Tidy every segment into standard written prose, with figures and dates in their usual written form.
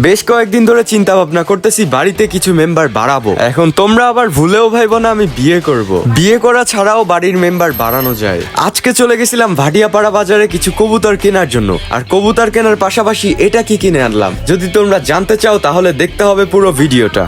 বেশ কয়েকদিন ধরে চিন্তা ভাবনা করতেছি বাড়িতে কিছু মেম্বার বাড়াবো। এখন তোমরা আবার ভুলেও ভাইবো না আমি বিয়ে করব। বিয়ে করা ছাড়াও বাড়ির মেম্বার বাড়ানো যায়। আজকে চলে গেছিলাম ভাটিয়াপাড়া বাজারে কিছু কবুতর কেনার জন্য, আর কবুতর কেনার পাশাপাশি এটা কি কিনে আনলাম যদি তোমরা জানতে চাও তাহলে দেখতে হবে পুরো ভিডিওটা।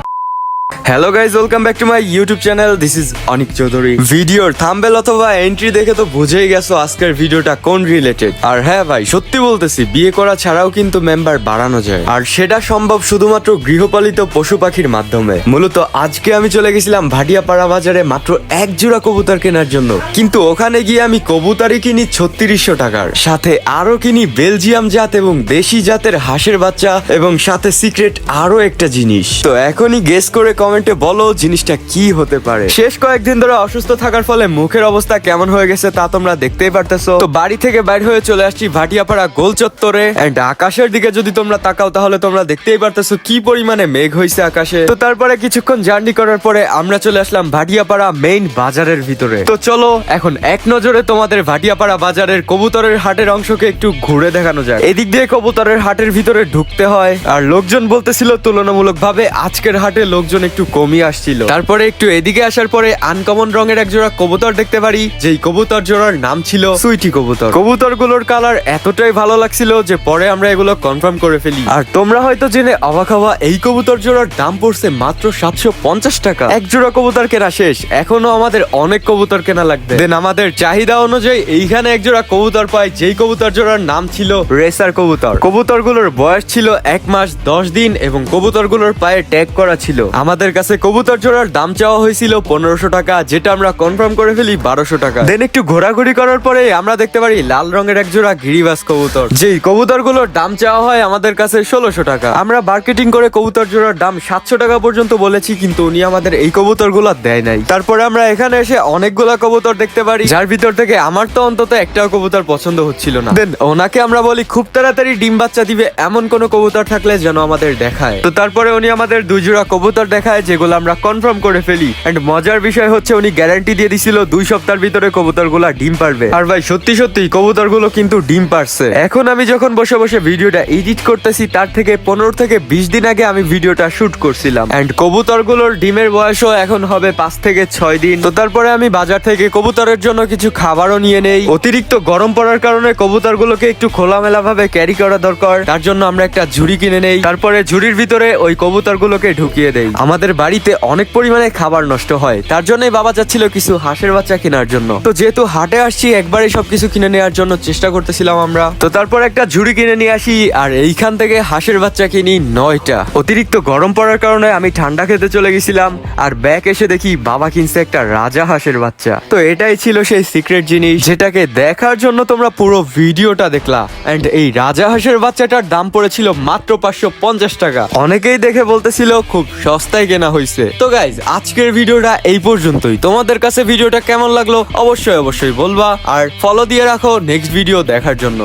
Hello guys, welcome back to my YouTube channel. This is Anik Chowdhury. ভিডিওর থাম্বনেল অথবা এন্ট্রি দেখে তো বুঝেই গেছো আজকের ভিডিওটা কোন রিলেটেড। আর হ্যাঁ ভাই, সত্যি বলতেছি, বিয়ে করা ছাড়াও কিন্তু মেম্বার বাড়ানো যায়, আর সেটা সম্ভব শুধুমাত্র গৃহপালিত পশু পাখির মাধ্যমে। মূলত আজকে আমি চলে গেছিলাম ভাটিয়াপাড়া বাজারে মাত্র এক জোড়া কবুতর কেনার জন্য, কিন্তু ওখানে গিয়ে আমি কবুতরই কিনি 3600 টাকার, সাথে আরো কিনি বেলজিয়াম জাত এবং দেশি জাতের হাঁসের বাচ্চা, এবং সাথে সিক্রেট আরো একটা জিনিস। তো এখনই গেস করে কমেন্টে বলো জিনিসটা কি হতে পারে। শেষ কয়েকদিন ধরে অসুস্থ থাকার ফলে মুখের অবস্থা কেমন হয়ে গেছে তা তোমরা দেখতেই পারতেছো। তো বাড়ি থেকে বাইর হয়ে চলে আসছি ভাটিয়াপাড়া গোল চত্বরে, এন্ড আকাশের দিকে যদি তোমরা তাকাও তাহলে তোমরা দেখতেই পারতেছো কি পরিমাণে মেঘ হয়েছে আকাশে। তো তারপরে কিছুক্ষণ জার্নি করার পরে আমরা চলে আসলাম ভাটিয়াপাড়া মেইন বাজারের ভিতরে। তো চলো এখন এক নজরে তোমাদের ভাটিয়াপাড়া বাজারের কবুতরের হাটের অংশকে একটু ঘুরে দেখানো যায়। এদিক দিয়ে কবুতরের হাটের ভিতরে ঢুকতে হয়, আর লোকজন বলতেছিল তুলনামূলক ভাবে আজকের হাটে লোকজন একটু কমই আসছিল। তারপরে একটু এদিকে আসার পরে আনকমন রঙের এক জোড়া কবুতর দেখতে পারি, যেই কবুতর জোড়ার নাম ছিল সুইটি কবুতর। কবুতরগুলোর কালার এতটাই ভালো লাগছিল যে পরে আমরা এগুলো কনফার্ম করে ফেলি। আর তোমরা হয়তো জেনে অবাক হওয়া, এই কবুতর জোড়ার দাম পড়ছে মাত্র 750 টাকা। এক জোড়া কবুতর কেনা শেষ, এখনো আমাদের অনেক কবুতর কেনা লাগবে। দেন আমাদের চাহিদা অনুযায়ী এইখানে এক জোড়া কবুতর পাই, যেই কবুতর জোড়ার নাম ছিল রেসার কবুতর। কবুতরগুলোর বয়স ছিল 1 মাস 10 দিন এবং কবুতরগুলোর পায়ে ট্যাগ করা ছিল। আমাদের কাছে কবুতর জোড়ার দাম চাওয়া হয়েছিল 1500 টাকা, যেটা আমরা কনফার্ম করে ফেলি 1200 টাকা। দেন একটু ঘোরাঘুরি করার পরে আমরা দেখতে পারি লাল রঙের এক জোড়া গিরিবাজ কবুতর, যেই কবুতরগুলোর দাম চাওয়া হয় আমাদের কাছে 1600 টাকা। আমরা মার্কেটিং করে কবুতর জোড়ার দাম 700 টাকা পর্যন্ত বলেছি, কিন্তু উনি আমাদের এই কবুতরগুলো দেয় নাই। তারপরে আমরা এখানে এসে অনেকগুলা কবুতর দেখতে পারি, যার ভিতর থেকে আমার তো অন্তত একটাও কবুতর পছন্দ হচ্ছিল না। দেন ওনাকে আমরা বলি খুব তাড়াতাড়ি ডিম বাচ্চা দিবে এমন কোন কবুতর থাকলে যেন আমাদের দেখায়। তো তারপরে উনি আমাদের 2 জোড়া কবুতর দেখায়, যেগুলো আমরা কনফার্ম করে ফেলি। এন্ড মজার বিষয় হচ্ছে উনি গ্যারান্টি দিয়ে দিছিল 2 সপ্তাহের ভিতরে কবুতরগুলো ডিম পারবে। আর ভাই সত্যি সত্যি কবুতরগুলো কিন্তু ডিম পারছে। এখন আমি যখন বসে বসে ভিডিওটা এডিট করতেছি, তার থেকে 15 থেকে 20 দিন আগে আমি ভিডিওটা শুট করছিলাম। এন্ড কবুতরগুলোর ডিমের বয়সও এখন হবে 5 থেকে 6 দিন। তো তারপরে আমি বাজার থেকে কবুতরের জন্য কিছু খাবারও নিয়ে নেই। অতিরিক্ত গরম পড়ার কারণে কবুতরগুলোকে একটু খোলামেলা ভাবে ক্যারি করা দরকার, তার জন্য আমরা একটা ঝুড়ি কিনে নেই। তারপরে ঝুড়ির ভিতরে ওই কবুতরগুলোকে ঢুকিয়ে দেই। আমাদের বাড়িতে অনেক পরিমাণে খাবার নষ্ট হয়, তার জন্যই বাবা চাচ্ছিল কিছু হাঁসের বাচ্চা কেনার জন্য। তো যেহেতু হাটে আসছি, একবারে সবকিছু কিনে নেওয়ার জন্য চেষ্টা করতেছিলাম আমরা। তো তারপর একটা ঝুড়ি কিনে নিয়ে আসি, আর এইখান থেকে হাঁসের বাচ্চা কিনি 9টা। অতিরিক্ত গরম পড়ার কারণে আমি ঠান্ডা খেতে চলে গেছিলাম, আর ব্যাক এসে দেখি বাবা কিনছে একটা রাজা হাঁসের বাচ্চা। তো এটাই ছিল সেই সিক্রেট জিনিস, যেটাকে দেখার জন্য তোমরা পুরো ভিডিওটা দেখলা। এন্ড এই রাজা হাঁসের বাচ্চাটার দাম পড়েছিল মাত্র 550 টাকা। অনেকেই দেখে বলতেছিল খুব সস্তায় কেনা হয়েছে। তো গাইজ, আজকের ভিডিওটা এই পর্যন্তই। তোমাদের কাছে ভিডিওটা কেমন লাগলো অবশ্যই বলবা, আর ফলো দিয়ে রাখো নেক্সট ভিডিও দেখার জন্য।